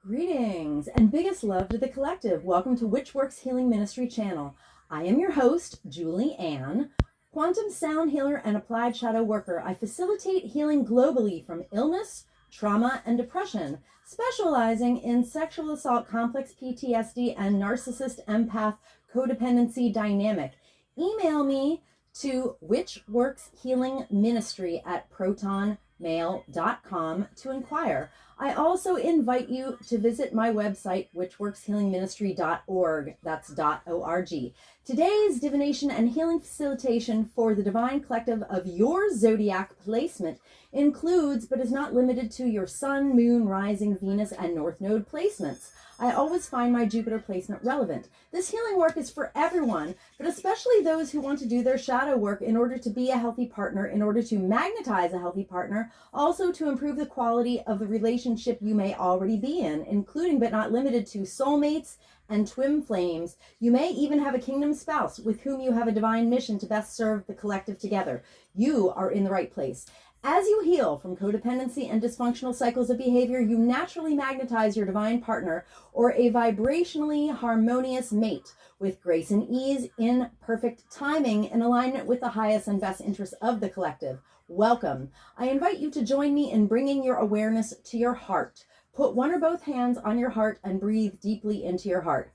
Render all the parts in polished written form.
Greetings and biggest love to the collective. Welcome to Which Works Healing Ministry channel. I am your host, Julie Ann, quantum sound healer and applied shadow worker. I facilitate healing globally from illness, trauma, and depression, specializing in sexual assault, complex PTSD, and narcissist empath codependency dynamic. Email me to whichworkshealingministry@protonmail.com to inquire. I also invite you to visit my website, whichworkshealingministry.org. That's .org. Today's divination and healing facilitation for the divine collective of your zodiac placement includes, but is not limited to, your sun, moon, rising, Venus, and north node placements. I always find my Jupiter placement relevant. This healing work is for everyone, but especially those who want to do their shadow work in order to be a healthy partner, in order to magnetize a healthy partner, also to improve the quality of the relationship you may already be in, including but not limited to soulmates and twin flames. You may even have a kingdom spouse with whom you have a divine mission to best serve the collective together. You are in the right place. As you heal from codependency and dysfunctional cycles of behavior, you naturally magnetize your divine partner or a vibrationally harmonious mate with grace and ease, in perfect timing, in alignment with the highest and best interests of the collective. Welcome. I invite you to join me in bringing your awareness to your heart. Put one or both hands on your heart and breathe deeply into your heart.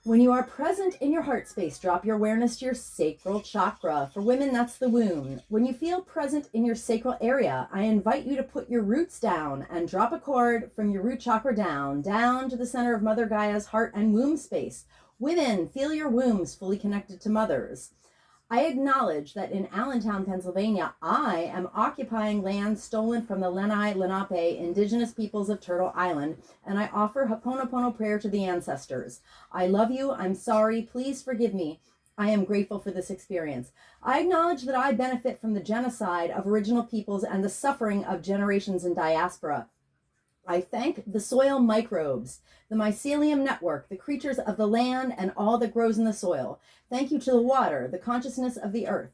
When you are present in your heart space, drop your awareness to your sacral chakra. For women, that's the womb. When you feel present in your sacral area, I invite you to put your roots down and drop a cord from your root chakra down to the center of Mother Gaia's heart and womb space. Women, feel your wombs fully connected to mothers. I acknowledge that in Allentown, Pennsylvania, I am occupying land stolen from the Lenni Lenape indigenous peoples of Turtle Island, and I offer Ho'oponopono prayer to the ancestors. I love you. I'm sorry. Please forgive me. I am grateful for this experience. I acknowledge that I benefit from the genocide of original peoples and the suffering of generations in diaspora. I thank the soil microbes, the mycelium network, the creatures of the land, and all that grows in the soil. Thank you to the water, the consciousness of the earth,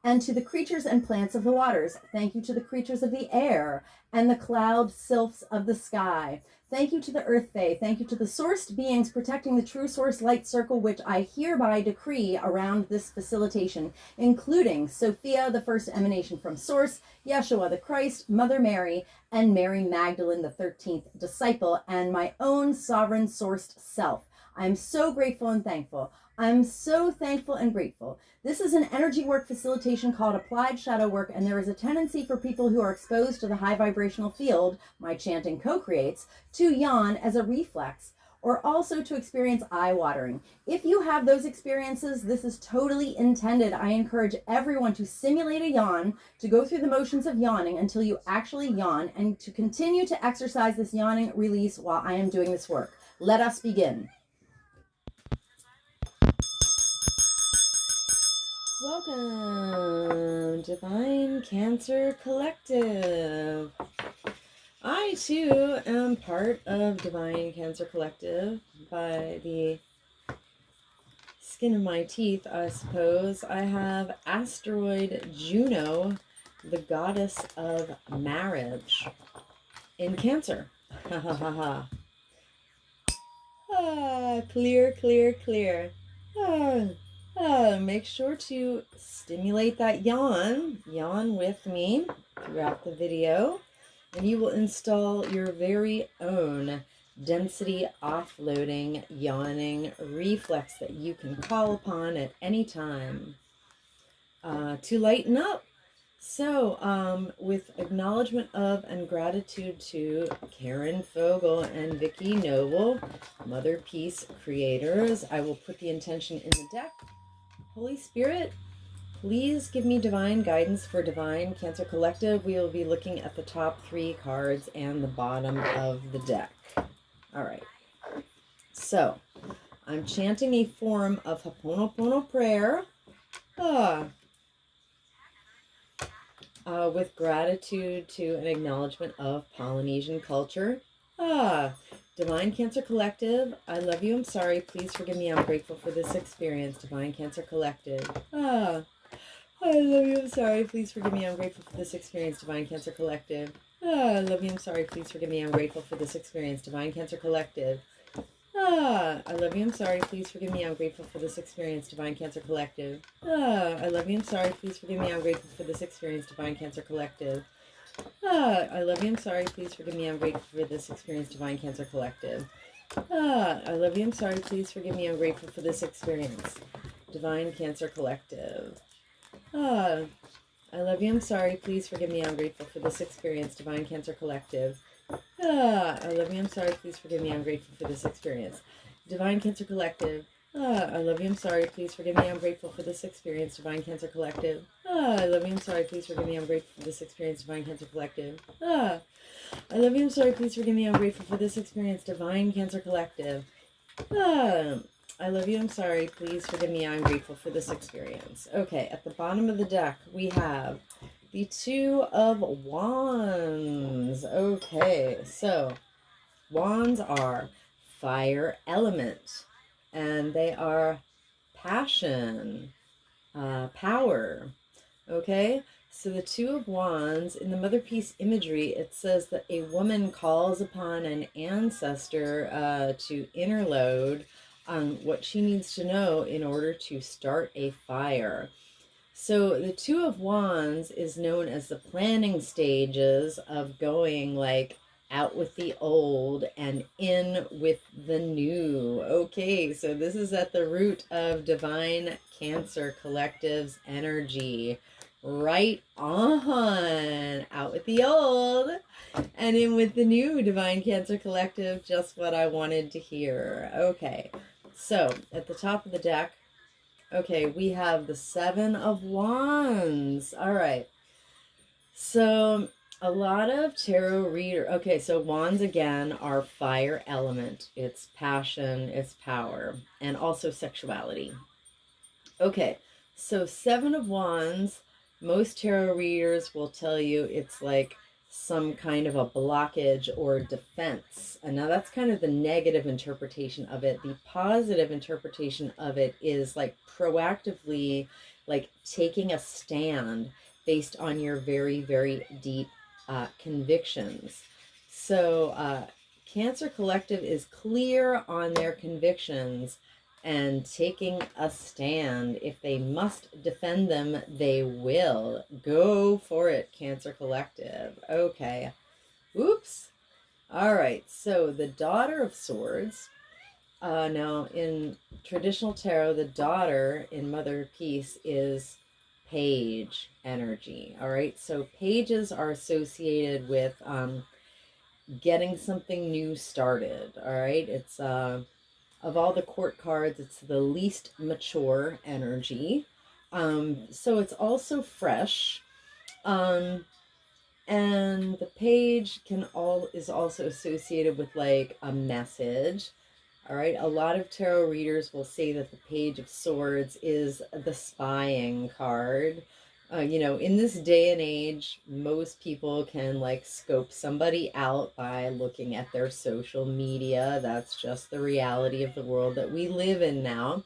and to the creatures and plants of the waters. Thank you to the creatures of the air and the cloud sylphs of the sky. Thank you to the earth fae. Thank you to the sourced beings protecting the true source light circle, which I hereby decree around this facilitation, including Sophia, the first emanation from source, Yeshua the Christ, Mother Mary, and Mary Magdalene, the 13th disciple, and my own sovereign sourced self. I'm so grateful and thankful. I'm so thankful and grateful. This is an energy work facilitation called applied shadow work, and there is a tendency for people who are exposed to the high vibrational field my chanting co-creates to yawn as a reflex, or also to experience eye watering. If you have those experiences, this is totally intended. I encourage everyone to simulate a yawn, to go through the motions of yawning until you actually yawn, and to continue to exercise this yawning release while I am doing this work. Let us begin. Welcome, Divine Cancer Collective. I too am part of Divine Cancer Collective by the skin of my teeth, I suppose. I have asteroid Juno, the goddess of marriage, in Cancer. Ha ha ha ha. Clear, clear, clear. Make sure to stimulate that yawn. Yawn with me throughout the video, and you will install your very own density offloading yawning reflex that you can call upon at any time to lighten up. So, with acknowledgement of and gratitude to Karen Fogel and Vicki Noble, Mother Peace creators, I will put the intention in the deck. Holy Spirit, please give me divine guidance for Divine Cancer Collective. We will be looking at the top 3 cards and the bottom of the deck. All right. So, I'm chanting a form of Ho'oponopono prayer with gratitude to an acknowledgement of Polynesian culture. Divine Cancer Collective, I love you, I'm sorry, please forgive me, I'm grateful for this experience. Divine Cancer Collective. I love you, I'm sorry, please forgive me, I'm grateful for this experience. Divine Cancer Collective. I love you, I'm sorry, please forgive me, I'm grateful for this experience. Divine Cancer Collective. I love you, I'm sorry, please forgive me, I'm grateful for this experience. Divine Cancer Collective. I love you, I'm sorry, please forgive me, I'm grateful for this experience. Divine Cancer Collective. I love you, I'm sorry, please forgive me, I'm grateful for this experience. Divine Cancer Collective. I love you, I'm sorry, please forgive me, I'm grateful for this experience. Divine Cancer Collective. I love you, I'm sorry, please forgive me, I'm grateful for this experience. Divine Cancer Collective. I love you, I'm sorry, please forgive me, I'm grateful for this experience. Divine Cancer Collective. I love you, I'm sorry, please forgive me, I'm grateful for this experience. Divine Cancer Collective. I love you, I'm sorry, please forgive me, I'm grateful for this experience. Divine Cancer Collective. I love you, I'm sorry, please forgive me, I'm grateful for this experience. Divine Cancer Collective. I love you, I'm sorry, please forgive me, I'm grateful for this experience. Okay, at the bottom of the deck, we have the Two of Wands. Okay, so wands are fire element, and they are passion, power. Okay, so the Two of Wands, in the Mother Peace imagery, it says that a woman calls upon an ancestor to interload on what she needs to know in order to start a fire. So the Two of Wands is known as the planning stages of going like out with the old and in with the new. Okay, so this is at the root of Divine Cancer Collective's energy. Right on. Out with the old and in with the new. Divine Cancer Collective, just what I wanted to hear. Okay, so at the top of the deck, okay, we have the Seven of Wands. All right. So a lot of tarot reader. Okay, so wands again are fire element. It's passion, it's power, and also sexuality. Okay, so Seven of Wands, most tarot readers will tell you it's like some kind of a blockage or defense. And now that's kind of the negative interpretation of it. The positive interpretation of it is like proactively like taking a stand based on your very, very deep convictions. So Cancer Collective is clear on their convictions and taking a stand. If they must defend them, they will. Go for it, Cancer Collective. Okay. Oops. All right. So the Daughter of Swords. Now, in traditional tarot, the daughter in Mother Peace is page energy. All right. So pages are associated with getting something new started. All right. It's of all the court cards, it's the least mature energy. So it's also fresh. And the page is also associated with like a message. All right. A lot of tarot readers will say that the Page of Swords is the spying card. In this day and age, most people can like scope somebody out by looking at their social media. That's just the reality of the world that we live in now.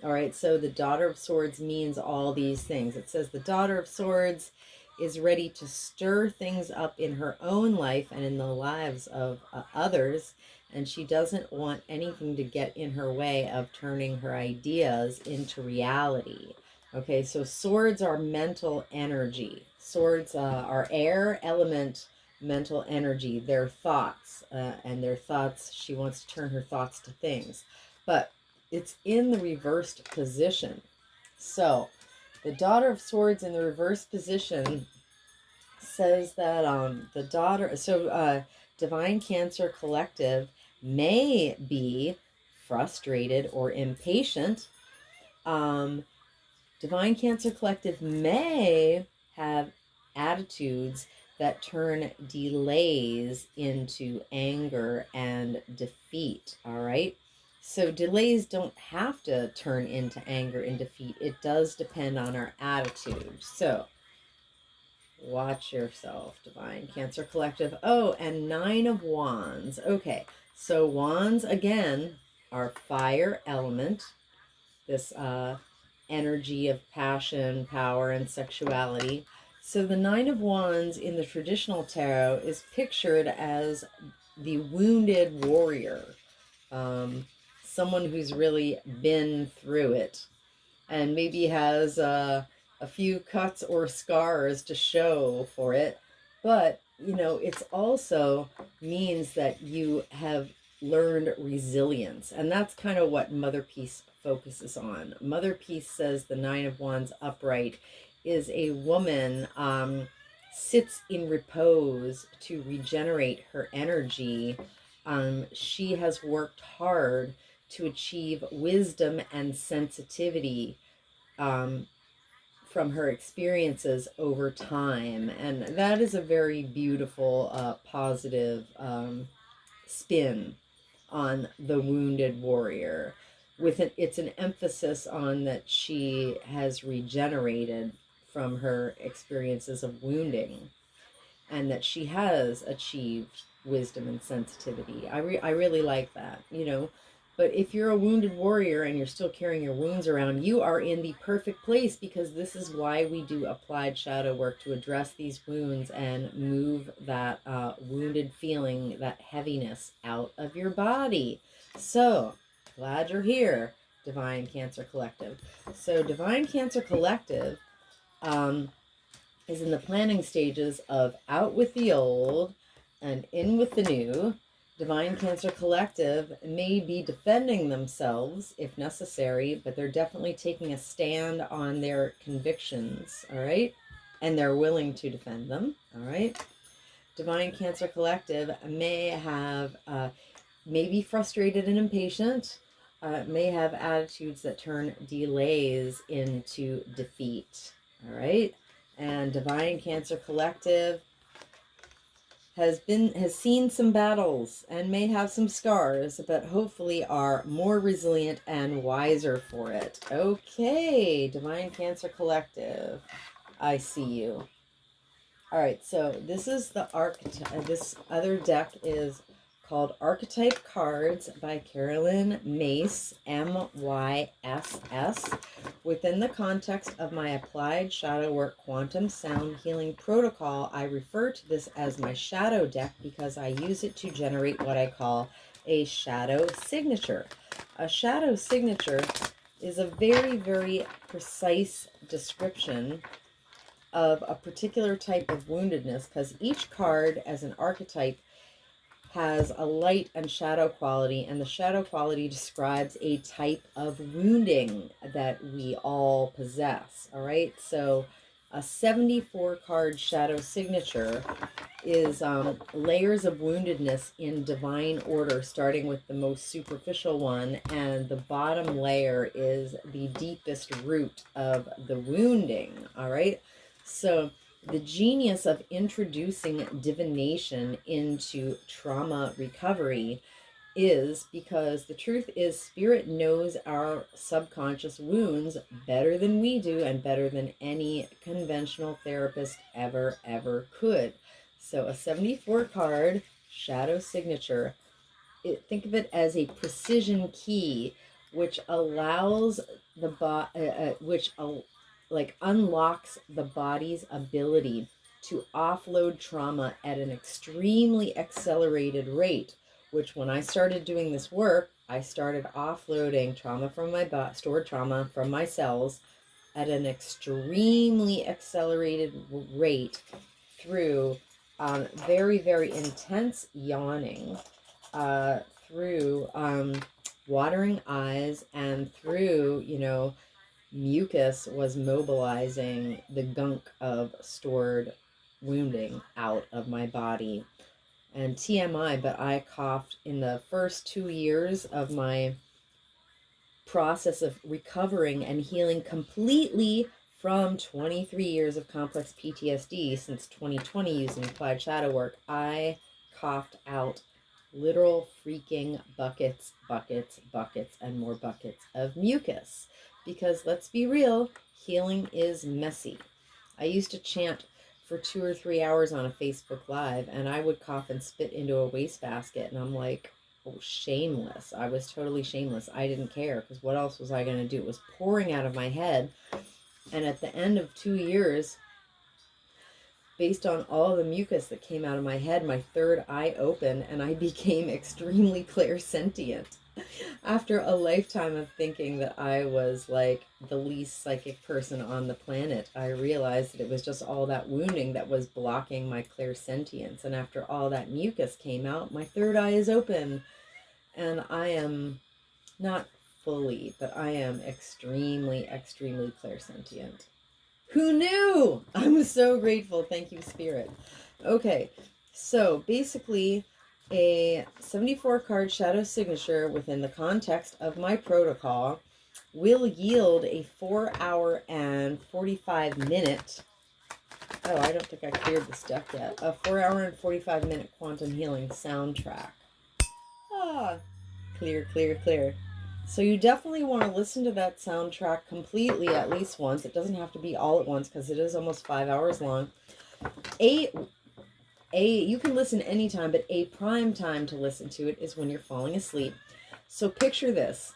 All right, so the Daughter of Swords means all these things. It says the Daughter of Swords is ready to stir things up in her own life and in the lives of others, and she doesn't want anything to get in her way of turning her ideas into reality. Okay, so swords are mental energy. Swords are air element mental energy. Their thoughts, and their thoughts, she wants to turn her thoughts to things. But it's in the reversed position. So the Daughter of Swords in the reversed position says that the daughter, so Divine Cancer Collective may be frustrated or impatient. Divine Cancer Collective may have attitudes that turn delays into anger and defeat. All right. So delays don't have to turn into anger and defeat. It does depend on our attitude. So watch yourself, Divine Cancer Collective. Oh, and Nine of Wands. Okay. So wands again are fire element. This energy of passion, power, and sexuality. So the Nine of Wands in the traditional tarot is pictured as the wounded warrior, someone who's really been through it and maybe has a few cuts or scars to show for it. But, you know, it's also means that you have learned resilience. And that's kind of what Mother Peace focuses on. Mother Peace says the Nine of Wands upright is a woman sits in repose to regenerate her energy. She has worked hard to achieve wisdom and sensitivity um, from her experiences over time. And that is a very beautiful, positive spin on the wounded warrior. It's an emphasis on that she has regenerated from her experiences of wounding and that she has achieved wisdom and sensitivity. I really like that, you know. But if you're a wounded warrior and you're still carrying your wounds around, you are in the perfect place, because this is why we do applied shadow work, to address these wounds and move that wounded feeling, that heaviness out of your body. So, glad you're here, Divine Cancer Collective. So, Divine Cancer Collective is in the planning stages of out with the old and in with the new. Divine Cancer Collective may be defending themselves if necessary, but they're definitely taking a stand on their convictions, all right? And they're willing to defend them, all right? Divine Cancer Collective may be frustrated and impatient, may have attitudes that turn delays into defeat, all right? And Divine Cancer Collective has seen some battles and may have some scars, but hopefully are more resilient and wiser for it. Okay, Divine Cancer Collective, I see you. All right, so this is the archetype. This other deck is called Archetype Cards by Carolyn Mace, M-Y-S-S. Within the context of my Applied Shadow Work Quantum Sound Healing Protocol, I refer to this as my shadow deck because I use it to generate what I call a shadow signature. A shadow signature is a very, very precise description of a particular type of woundedness, because each card as an archetype has a light and shadow quality, and the shadow quality describes a type of wounding that we all possess. All right, so a 74 card shadow signature is layers of woundedness in divine order, starting with the most superficial one, and the bottom layer is the deepest root of the wounding. All right, so the genius of introducing divination into trauma recovery is because the truth is Spirit knows our subconscious wounds better than we do, and better than any conventional therapist ever could. So a 74 card shadow signature, think of it as a precision key which allows unlocks the body's ability to offload trauma at an extremely accelerated rate, which when I started doing this work, I started offloading trauma from my stored trauma from my cells at an extremely accelerated rate through very, very intense yawning, through watering eyes, and through, mucus was mobilizing the gunk of stored wounding out of my body. And TMI, but I coughed in the first 2 years of my process of recovering and healing completely from 23 years of complex PTSD since 2020 using applied shadow work. I coughed out literal freaking buckets, and more buckets of mucus. Because let's be real, healing is messy. I used to chant for 2 or 3 hours on a Facebook Live, and I would cough and spit into a wastebasket, and I'm like, oh, shameless. I was totally shameless. I didn't care, because what else was I going to do? It was pouring out of my head. And at the end of 2 years, based on all the mucus that came out of my head, my third eye opened and I became extremely clairsentient. After a lifetime of thinking that I was like the least psychic person on the planet, I realized that it was just all that wounding that was blocking my clairsentience. And after all that mucus came out, my third eye is open. And I am not fully, but I am extremely, extremely clairsentient. Who knew? I'm so grateful. Thank you, Spirit. Okay, so basically a 74 card shadow signature within the context of my protocol will yield a 4-hour and 45-minute, oh, I don't think I cleared this deck yet, a 4-hour and 45-minute quantum healing soundtrack. Ah, clear, clear, clear. So you definitely want to listen to that soundtrack completely at least once. It doesn't have to be all at once because it is almost 5 hours long. You can listen anytime, but a prime time to listen to it is when you're falling asleep. So picture this.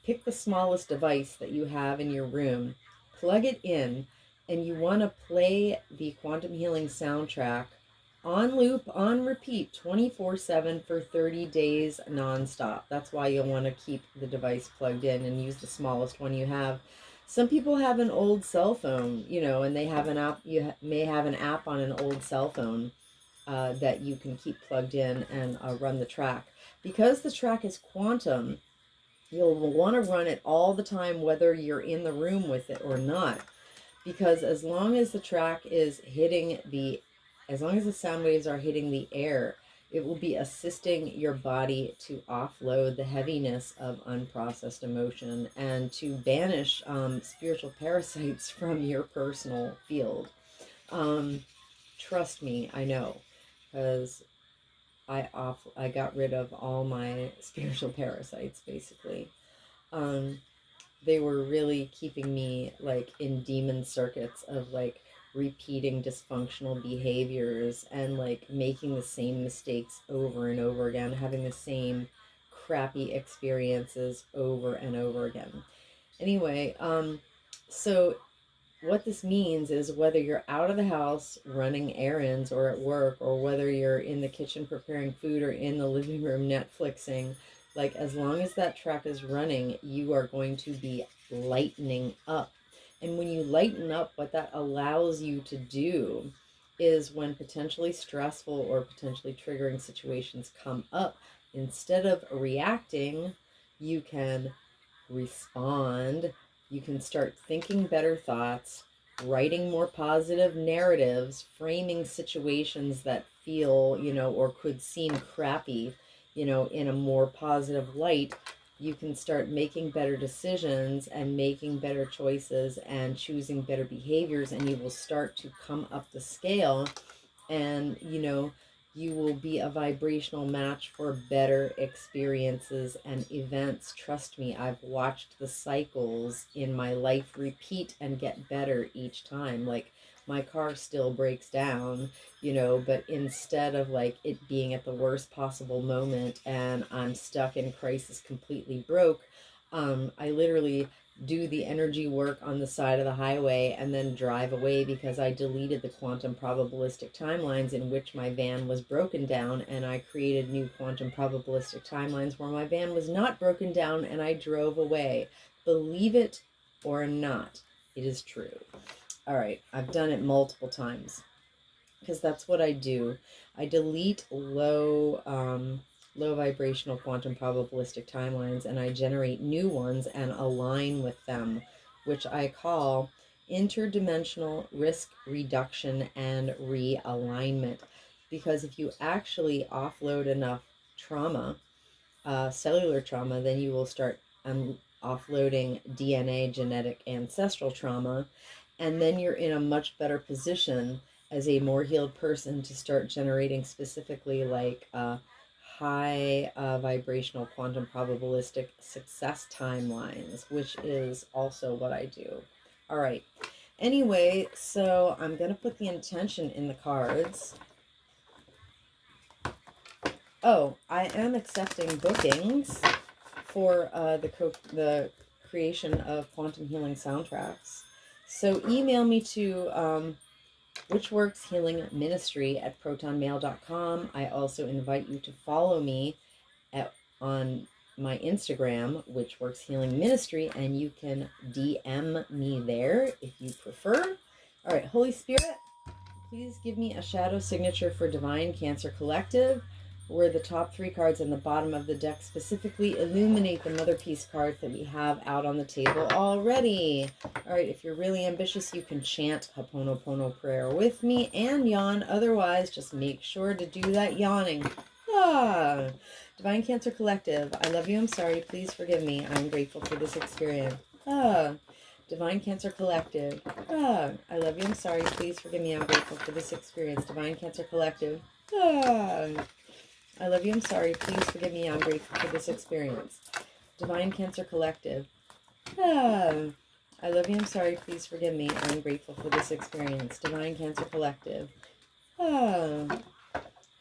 Pick the smallest device that you have in your room, plug it in, and you want to play the quantum healing soundtrack on loop, on repeat, 24/7 for 30 days nonstop. That's why you'll want to keep the device plugged in and use the smallest one you have. Some people have an old cell phone, and they have an app. You may have an app on an old cell phone that you can keep plugged in and run the track. Because the track is quantum, you'll want to run it all the time, whether you're in the room with it or not. Because as long as the track is as long as the sound waves are hitting the air, it will be assisting your body to offload the heaviness of unprocessed emotion and to banish spiritual parasites from your personal field. Trust me, I know, because I got rid of all my spiritual parasites, basically. They were really keeping me like in demon circuits of like repeating dysfunctional behaviors and like making the same mistakes over and over again, having the same crappy experiences over and over again. Anyway, so what this means is whether you're out of the house running errands or at work, or whether you're in the kitchen preparing food or in the living room Netflixing, like as long as that track is running, you are going to be lightening up. And when you lighten up, what that allows you to do is when potentially stressful or potentially triggering situations come up, instead of reacting, you can respond. You can start thinking better thoughts, writing more positive narratives, framing situations that feel, or could seem crappy, in a more positive light. You can start making better decisions and making better choices and choosing better behaviors, and you will start to come up the scale, and you will be a vibrational match for better experiences and events. Trust me, I've watched the cycles in my life repeat and get better each time. Like, my car still breaks down, but instead of like it being at the worst possible moment and I'm stuck in crisis, completely broke, I literally do the energy work on the side of the highway and then drive away, because I deleted the quantum probabilistic timelines in which my van was broken down, and I created new quantum probabilistic timelines where my van was not broken down, and I drove away. Believe it or not, it is true. All right, I've done it multiple times because that's what I do. I delete low vibrational quantum probabilistic timelines, and I generate new ones and align with them, which I call interdimensional risk reduction and realignment. Because if you actually offload enough trauma, cellular trauma, then you will start offloading DNA, genetic, ancestral trauma, and then you're in a much better position as a more healed person to start generating specifically like high vibrational quantum probabilistic success timelines, which is also what I do. All right. Anyway, so I'm going to put the intention in the cards. Oh, I am accepting bookings for the creation of quantum healing soundtracks. So email me to Witchworks Healing Ministry at protonmail.com. I also invite you to follow me on my Instagram, Witchworks Healing Ministry, and you can DM me there if you prefer. All right, Holy Spirit, please give me a shadow signature for Divine Cancer Collective, where the top 3 cards on the bottom of the deck specifically illuminate the Mother Peace cards that we have out on the table already. All right, if you're really ambitious, you can chant Ho'oponopono prayer with me and yawn. Otherwise, just make sure to do that yawning. Ah, Divine Cancer Collective, I love you, I'm sorry, please forgive me. I'm grateful for this experience. Ah, Divine Cancer Collective. Ah, I love you, I'm sorry, please forgive me. I'm grateful for this experience. Divine Cancer Collective. Ah, I love you, I'm sorry, please forgive me. I'm grateful for this experience. Divine Cancer Collective. Ah, I love you, I'm sorry, please forgive me. I'm grateful for this experience. Divine Cancer Collective. Ah,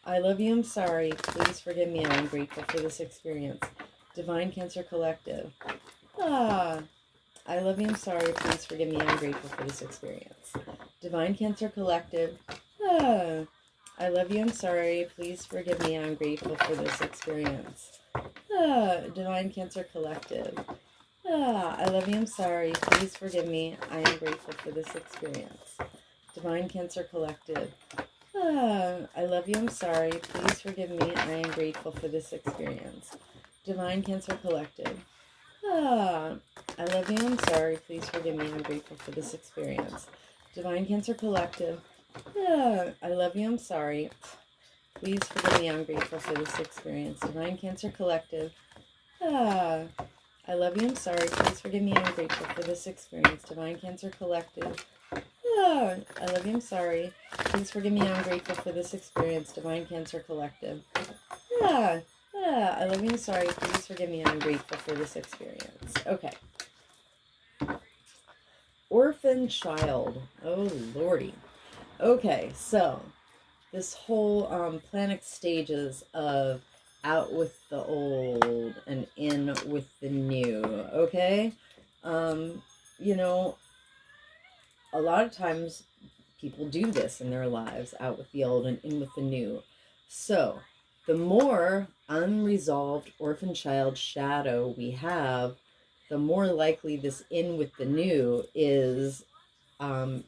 I love you, I'm sorry, please forgive me. I'm grateful for this experience. Divine Cancer Collective. Ah, I love you, I'm sorry, please forgive me. I'm grateful for this experience. Divine Cancer Collective. Ah, I love you, I'm sorry, please forgive me. I'm grateful for this experience. Ah, Divine Cancer Collective. Ah, I love you, I'm sorry, please forgive me. I am grateful for this experience. Divine Cancer Collective. Ah, I love you, I'm sorry, please forgive me. I am grateful for this experience. Divine Cancer Collective. Ah, I love you, I'm sorry, please forgive me. I'm grateful for this experience. Divine Cancer Collective. Ah, I love you, I'm sorry, please forgive me. I'm grateful for this experience. Divine Cancer Collective. Ah, I love you, I'm sorry, please forgive me. I'm grateful for this experience. Divine Cancer Collective. Ah, I love you, I'm sorry, please forgive me. I'm grateful for this experience. Divine Cancer Collective. Ah, I love you, I'm sorry, please forgive me. I'm grateful for this experience. Okay. Orphan child. Oh, lordy. Okay, so this whole planic stages of out with the old and in with the new, okay? You know, a lot of times people do this in their lives, out with the old and in with the new. So the more unresolved orphan child shadow we have, the more likely this in with the new is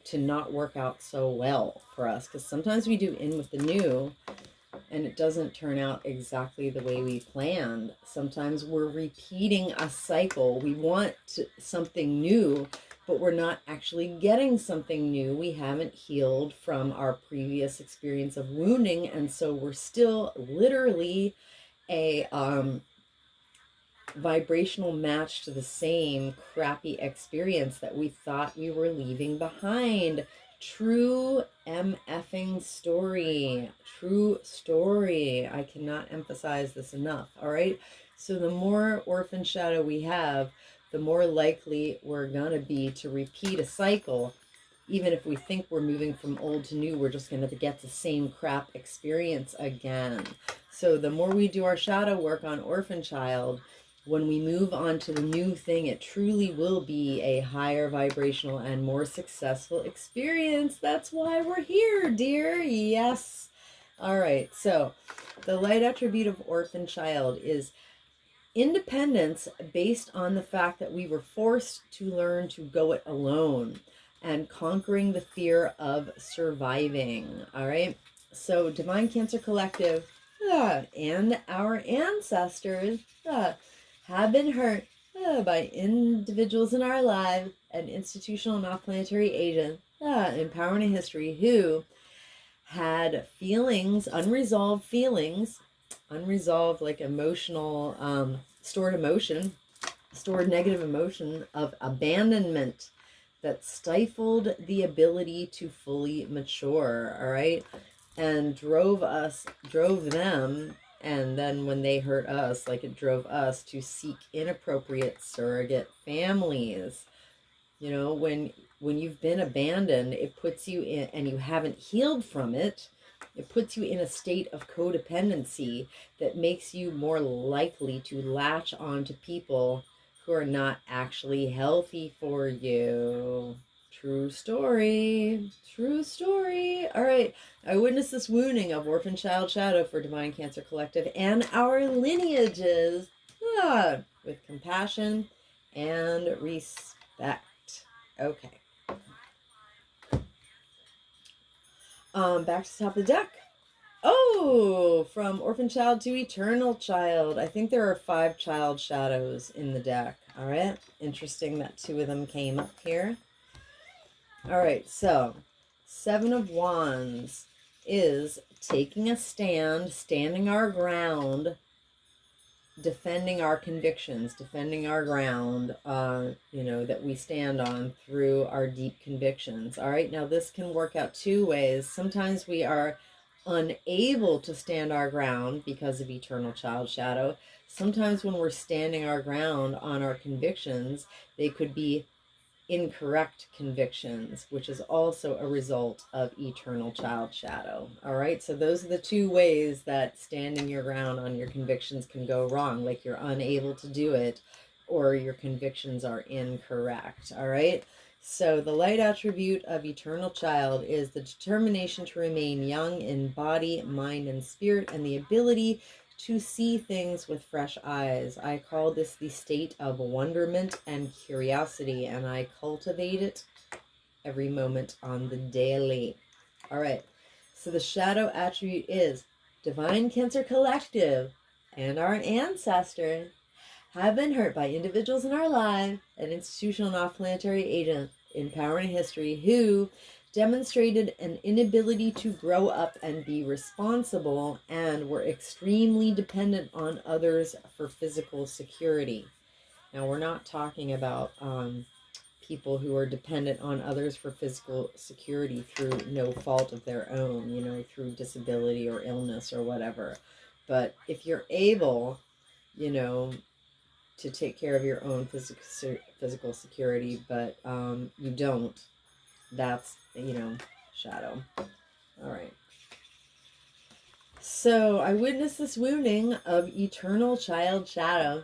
to not work out so well for us. Because sometimes we do in with the new and it doesn't turn out exactly the way we planned. Sometimes we're repeating a cycle. We want something new, but we're not actually getting something new. We haven't healed from our previous experience of wounding, and so we're still literally a vibrational match to the same crappy experience that we thought we were leaving behind. True MFing story. True story. I cannot emphasize this enough. All right. So the more orphan shadow we have, the more likely we're going to be to repeat a cycle. Even if we think we're moving from old to new, we're just going to get the same crap experience again. So the more we do our shadow work on orphan child, when we move on to the new thing, it truly will be a higher vibrational and more successful experience. That's why we're here, dear. Yes. All right. So the light attribute of orphan child is independence based on the fact that we were forced to learn to go it alone and conquering the fear of surviving. All right. So Divine Cancer Collective and our ancestors have been hurt by individuals in our lives and institutional and off-planetary agents in power and history who had feelings, unresolved like emotional, stored negative emotion of abandonment that stifled the ability to fully mature, all right? And drove them, and then when they hurt us, like it drove us to seek inappropriate surrogate families. You know, when you've been abandoned, it puts you in, and you haven't healed from it, it puts you in a state of codependency that makes you more likely to latch on to people who are not actually healthy for you. True story. True story. All right. I witnessed this wounding of orphan child shadow for Divine Cancer Collective and our lineages with compassion and respect. Okay. Back to the top of the deck. Oh, from orphan child to eternal child. I think there are 5 child shadows in the deck. All right. Interesting that 2 of them came up here. All right. So 7 of Wands is taking a stand, standing our ground, defending our convictions, defending our ground, that we stand on through our deep convictions. All right. Now this can work out 2 ways. Sometimes we are unable to stand our ground because of eternal child shadow. Sometimes when we're standing our ground on our convictions, they could be incorrect convictions, which is also a result of eternal child shadow. All right, so those are the 2 ways that standing your ground on your convictions can go wrong, like you're unable to do it or your convictions are incorrect. All right, so the light attribute of eternal child is the determination to remain young in body, mind, and spirit, and the ability to see things with fresh eyes. I call this the state of wonderment and curiosity, and I cultivate it every moment on the daily. All right, so the shadow attribute is Divine Cancer Collective and our ancestors have been hurt by individuals in our lives and institutional and off-planetary agents in power and history who demonstrated an inability to grow up and be responsible and were extremely dependent on others for physical security. Now, we're not talking about people who are dependent on others for physical security through no fault of their own, through disability or illness or whatever. But if you're able, to take care of your own physical security, but you don't, that's, shadow. All right. So I witnessed this wounding of eternal child shadow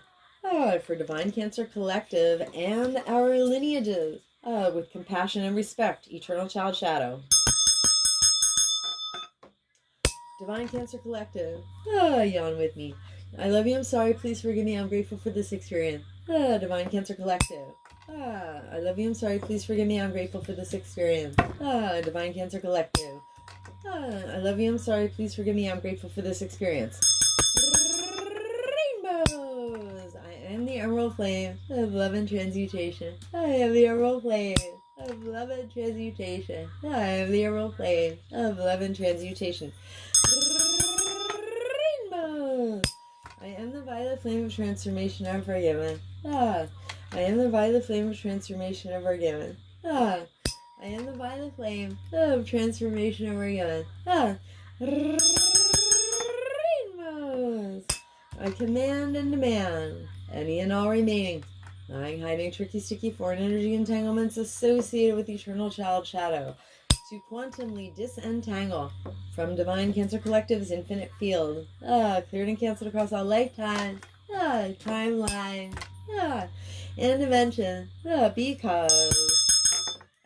for Divine Cancer Collective and our lineages with compassion and respect. Eternal child shadow. Divine Cancer Collective. Yawn with me. I love you, I'm sorry, please forgive me, I'm grateful for this experience. Divine Cancer Collective. I love you, I'm sorry, please forgive me, I'm grateful for this experience. Divine Cancer Collective. I love you, I'm sorry, please forgive me, I'm grateful for this experience. Rainbows! I am the emerald flame of love and transmutation. I am the emerald flame of love and transmutation. I am the emerald flame of love and transmutation. Rainbows! I am the violet flame of transformation ever forgiven. I am the violet flame of transformation ever given. I am the violet flame of transformation ever given. Rainbows! I command and demand any and all remaining lying, hiding, tricky, sticky, foreign energy entanglements associated with eternal child shadow to quantumly disentangle from Divine Cancer Collective's infinite field, cleared and canceled across all lifetimes, timeline, and dimension, because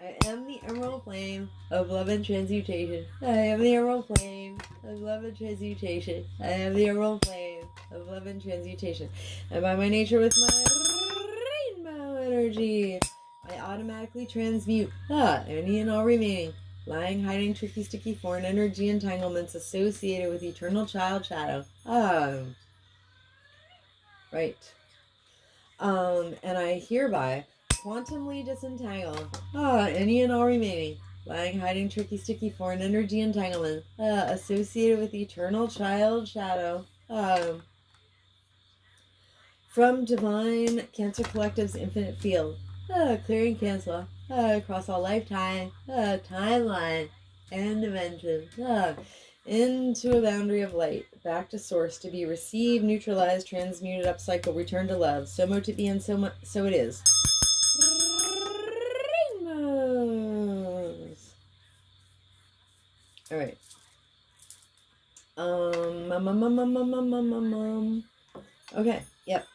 I am the emerald flame of love and transmutation. I am the emerald flame of love and transmutation. I am the emerald flame of love and transmutation. And by my nature with my rainbow energy, I automatically transmute any and all remaining lying, hiding, tricky, sticky, foreign energy entanglements associated with eternal child shadow. Right. And I hereby quantumly disentangle any and all remaining lying, hiding, tricky, sticky, foreign energy entanglement associated with eternal child shadow from Divine Cancer Collective's infinite field, clearing cancel across all lifetime, timeline, and dimension, into a boundary of light, back to source, to be received, neutralized, transmuted, upcycled, returned to love. So mote it be, and so it is. Rainbows. All right. Okay. Yep.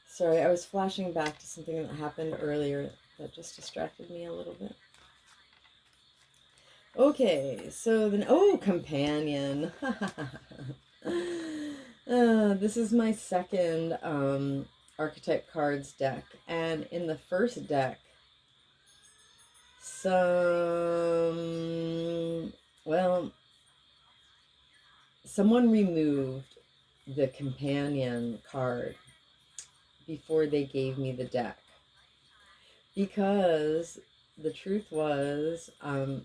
Sorry, I was flashing back to something that happened earlier that just distracted me a little bit. Okay, so then, oh, companion. This is my second archetype cards deck. And in the first deck, someone removed the companion card before they gave me the deck. Because the truth was,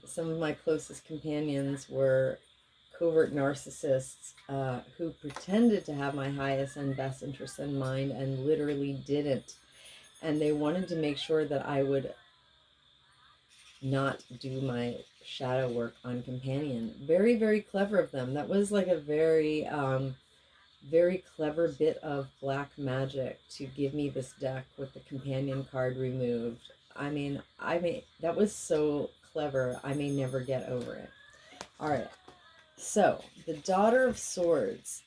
some of my closest companions were covert narcissists who pretended to have my highest and best interests in mind and literally didn't. And they wanted to make sure that I would not do my shadow work on companion. Very, very clever of them. That was like a very, very clever bit of black magic to give me this deck with the companion card removed. I mean, that was so clever. I may never get over it. All right. So, the Daughter of Swords.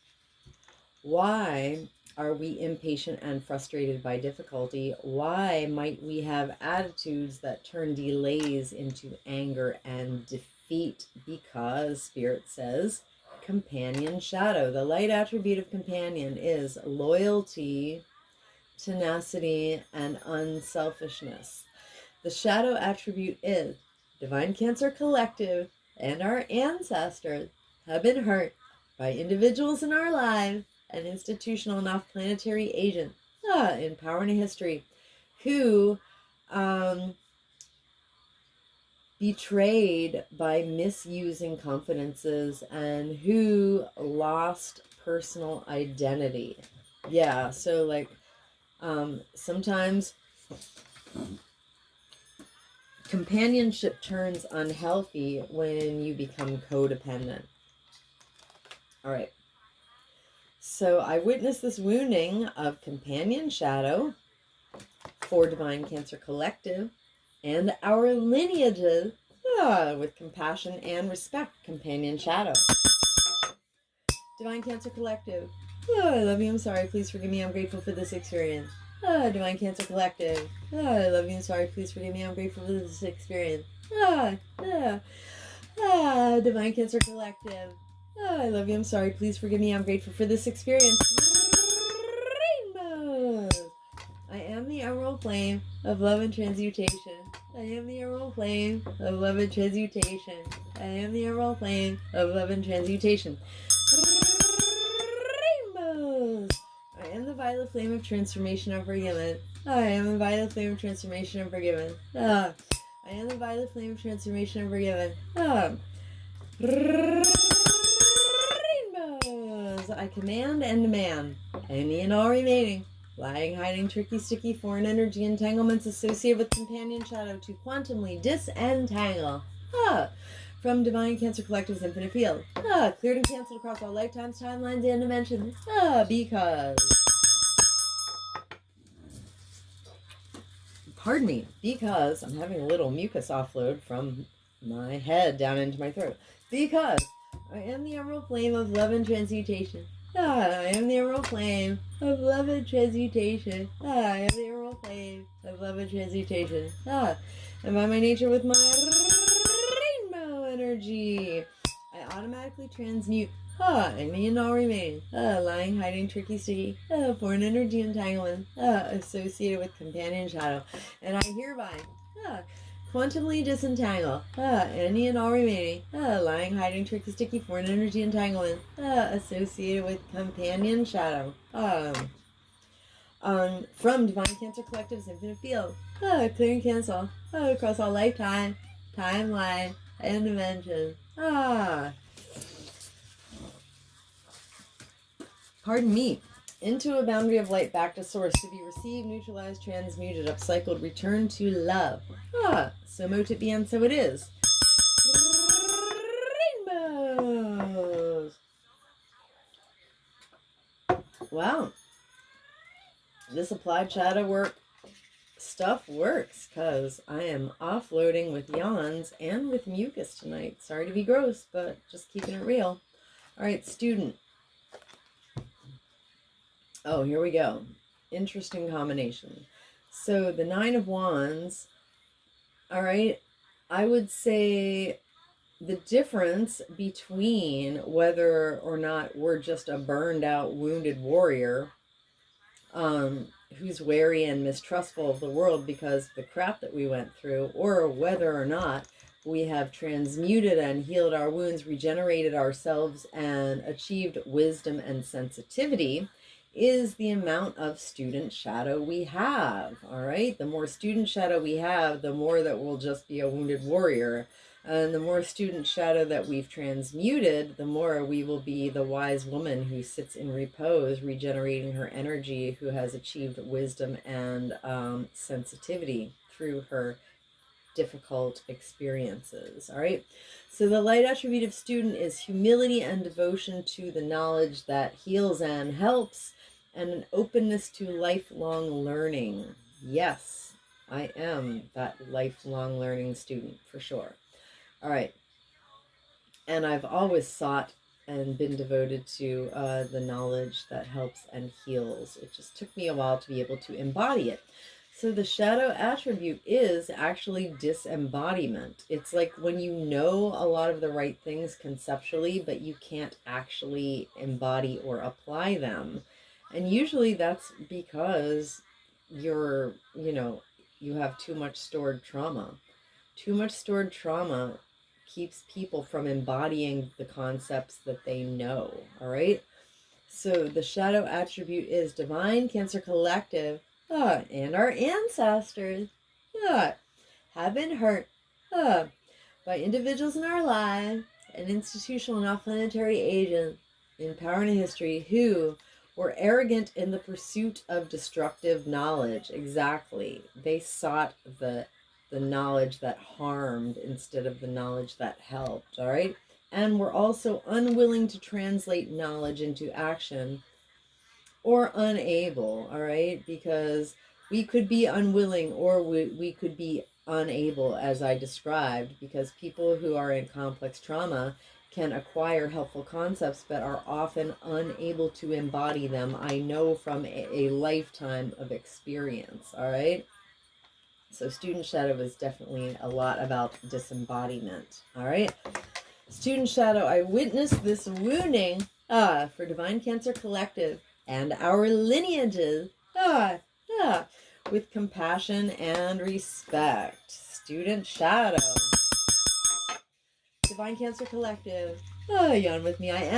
Why are we impatient and frustrated by difficulty? Why might we have attitudes that turn delays into anger and defeat? Because Spirit says, companion shadow. The light attribute of companion is loyalty, tenacity, and unselfishness. The shadow attribute is Divine Cancer Collective and our ancestors have been hurt by individuals in our lives and institutional and off-planetary agents in power and history who betrayed by misusing confidences and who lost personal identity. Yeah, so like sometimes companionship turns unhealthy when you become codependent. All right. So I witnessed this wounding of companion shadow for Divine Cancer Collective and our lineages with compassion and respect, companion shadow. Divine Cancer Collective. I love you, I'm sorry, please forgive me, I'm grateful for this experience. Divine Cancer Collective. I love you, I'm sorry, please forgive me, I'm grateful for this experience. Divine Cancer Collective. I love you, I'm sorry, please forgive me, I'm grateful for this experience. Rainbows. I am the emerald flame of love and transmutation. I am the emerald flame of love and transmutation. I am the emerald flame of love and transmutation. Rainbows. I am the violet flame of transformation and forgiveness. I am the violet flame of transformation and forgiveness. I am the violet flame of transformation and forgiveness. Rainbows. I command and demand any and all remaining lying, hiding, tricky, sticky, foreign energy entanglements associated with companion shadow to quantumly disentangle from Divine Cancer Collective's infinite field. Cleared and canceled across all lifetimes, timelines, and dimensions. Because... Pardon me, because I'm having a little mucus offload from my head down into my throat. Because I am the emerald flame of love and transmutation. I am the emerald flame of love and transmutation. I am the emerald flame of love and transmutation. And by my nature with my rainbow energy, I automatically transmute any and all remaining lying, hiding, tricky, sticky, foreign energy entanglement associated with companion shadow. And I hereby quantumly disentangle any and all remaining lying, hiding, tricky, sticky, foreign energy entanglement associated with companion shadow from Divine Cancer Collective's infinite field. Clear and cancel across all lifetime, timeline, and dimension. Pardon me. Into a boundary of light, back to source, to be received, neutralized, transmuted, upcycled, returned to love. So mote it be, and so it is. Rainbows. Wow. This applied shadow work stuff works, because I am offloading with yawns and with mucus tonight. Sorry to be gross, but just keeping it real. All right, student. Oh, here we go. Interesting combination. So the Nine of Wands All right. I would say the difference between whether or not we're just a burned out, wounded warrior who's wary and mistrustful of the world because of the crap that we went through, or whether or not we have transmuted and healed our wounds, regenerated ourselves, and achieved wisdom and sensitivity, is the amount of student shadow we have. All right. The more student shadow we have, the more that we'll just be a wounded warrior. And the more student shadow that we've transmuted, the more we will be the wise woman who sits in repose, regenerating her energy, who has achieved wisdom and sensitivity through her difficult experiences. All right. So the light attribute of student is humility and devotion to the knowledge that heals and helps, and an openness to lifelong learning. Yes, I am that lifelong learning student for sure. All right. And I've always sought and been devoted to the knowledge that helps and heals. It just took me a while to be able to embody it. So the shadow attribute is actually disembodiment. It's like when you know a lot of the right things conceptually, but you can't actually embody or apply them. And usually that's because you have too much stored trauma. Too much stored trauma keeps people from embodying the concepts that they know. All right. So the shadow attribute is divine Cancer collective, and our ancestors have been hurt by individuals in our lives and institutional and non-planetary agents in power and history who were arrogant in the pursuit of destructive knowledge. Exactly. They sought the knowledge that harmed instead of the knowledge that helped. All right. And we're also unwilling to translate knowledge into action, or unable. All right. Because we could be unwilling, or we could be unable, as I described, because people who are in complex trauma can acquire helpful concepts but are often unable to embody them. I know from a lifetime of experience. All right. So student shadow is definitely a lot about disembodiment. All right. Student shadow, I witnessed this wounding for Divine Cancer Collective and our lineages with compassion and respect. Student shadow. Divine Cancer Collective. Yawn with me. I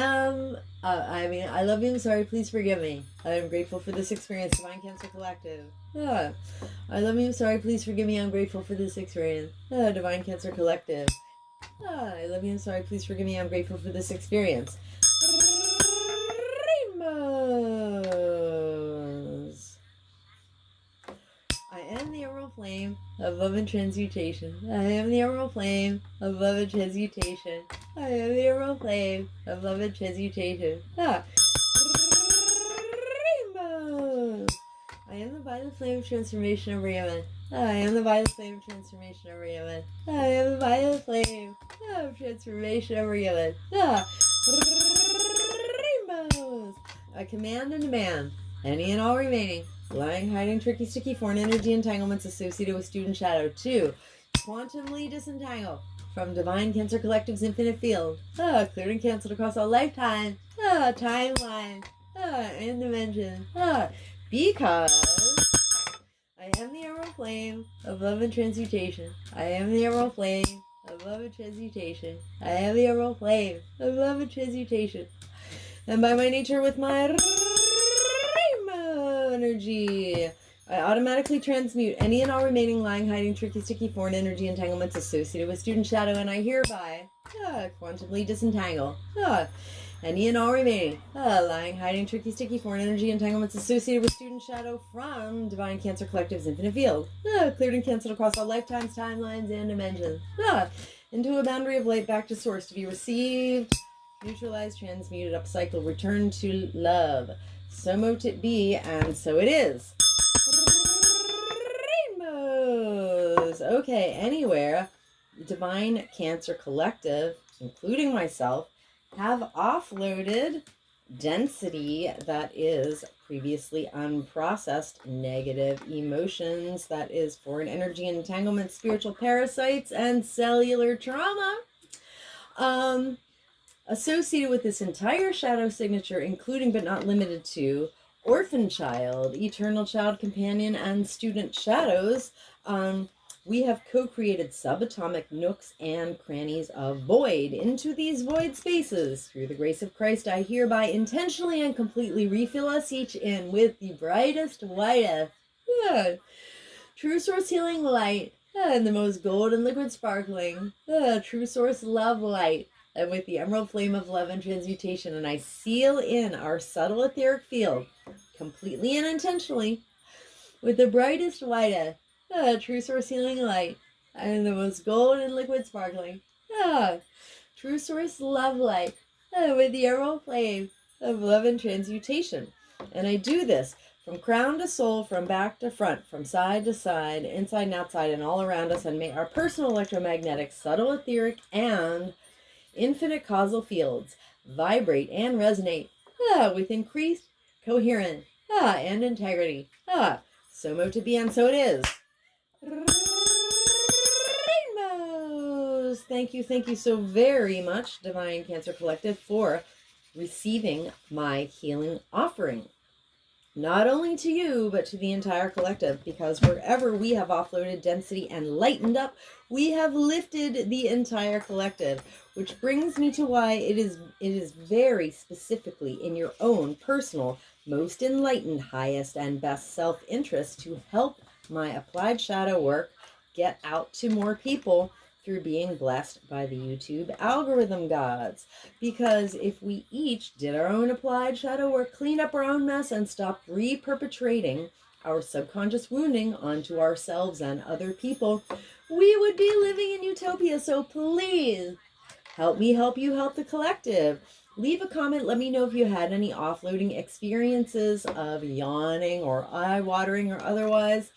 love you. I'm sorry. Please forgive me. I am grateful for this experience. Divine Cancer Collective. I love you. I'm sorry. Please forgive me. I'm grateful for this experience. Divine Cancer Collective. I love you. I'm sorry. Please forgive me. I'm grateful for this experience. Rainbows. I am the emerald flame of love and transmutation. I am the emerald flame of love and transmutation. I am the emerald flame of love and transmutation. Rainbows. I am the violet flame of transformation of Raymond. I am the violet flame of transformation of Raymond. I am the violet flame of transformation of Raymond. Rainbows. I command and demand any and all remaining lying, hiding, tricky, sticky, foreign energy entanglements associated with student shadow to quantumly disentangle from Divine Cancer Collective's infinite field, cleared and canceled across all lifetime, timeline, and dimension, because I am the emerald flame of love and transmutation. I am the emerald flame of love and transmutation. I am the emerald flame of love and transmutation. And by my nature, with my rainbow energy, I automatically transmute any and all remaining lying, hiding, tricky, sticky, foreign energy entanglements associated with student shadow, and I hereby quantumly disentangle any and all remaining lying, hiding, tricky, sticky, foreign energy entanglements associated with student shadow from Divine Cancer Collective's infinite field, cleared and canceled across all lifetimes, timelines, and dimensions, into a boundary of light back to source to be received, neutralized, transmuted, upcycled, returned to love. So mote it be, and so it is. Rainbows. Okay, anywhere Divine Cancer Collective, including myself, have offloaded density that is previously unprocessed negative emotions, that is foreign energy entanglements, spiritual parasites, and cellular trauma. Associated with this entire shadow signature, including but not limited to orphan child, eternal child companion, and student shadows, we have co-created subatomic nooks and crannies of void into these void spaces. Through the grace of Christ, I hereby intentionally and completely refill us each in with the brightest, whitest, true source healing light, and the most golden liquid sparkling, true source love light, and with the emerald flame of love and transmutation. And I seal in our subtle etheric field, completely and intentionally, with the brightest, whitest, true source healing light, and the most golden liquid sparkling, true source love light, with the emerald flame of love and transmutation. And I do this from crown to sole, from back to front, from side to side, inside and outside, and all around us. And may our personal electromagnetic, subtle etheric, and infinite causal fields vibrate and resonate with increased coherence and integrity. So mo to be, and so it is. Rainbows! Thank you so very much, Divine Cancer Collective, for receiving my healing offering. Not only to you, but to the entire collective, because wherever we have offloaded density and lightened up, we have lifted the entire collective, which brings me to why it is very specifically in your own personal, most enlightened, highest, and best self-interest to help my applied shadow work get out to more people through being blessed by the YouTube algorithm gods. Because if we each did our own applied shadow work, cleaned up our own mess, and stopped re-perpetrating our subconscious wounding onto ourselves and other people, we would be living in utopia. So please help me help you help the collective. Leave a comment. Let me know if you had any offloading experiences of yawning or eye-watering or otherwise.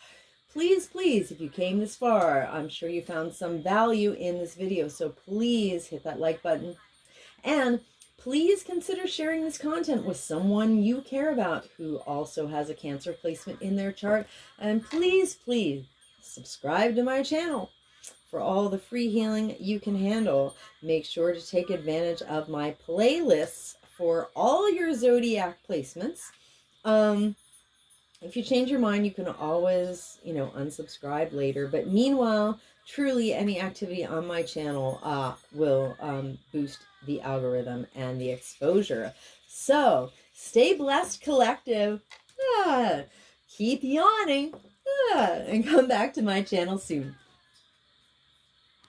Please, if you came this far, I'm sure you found some value in this video. So please hit that like button. And please consider sharing this content with someone you care about who also has a Cancer placement in their chart. And please subscribe to my channel for all the free healing you can handle. Make sure to take advantage of my playlists for all your zodiac placements. If you change your mind, you can always, unsubscribe later. But meanwhile, truly any activity on my channel will boost the algorithm and the exposure. So stay blessed, collective. Keep yawning and come back to my channel soon.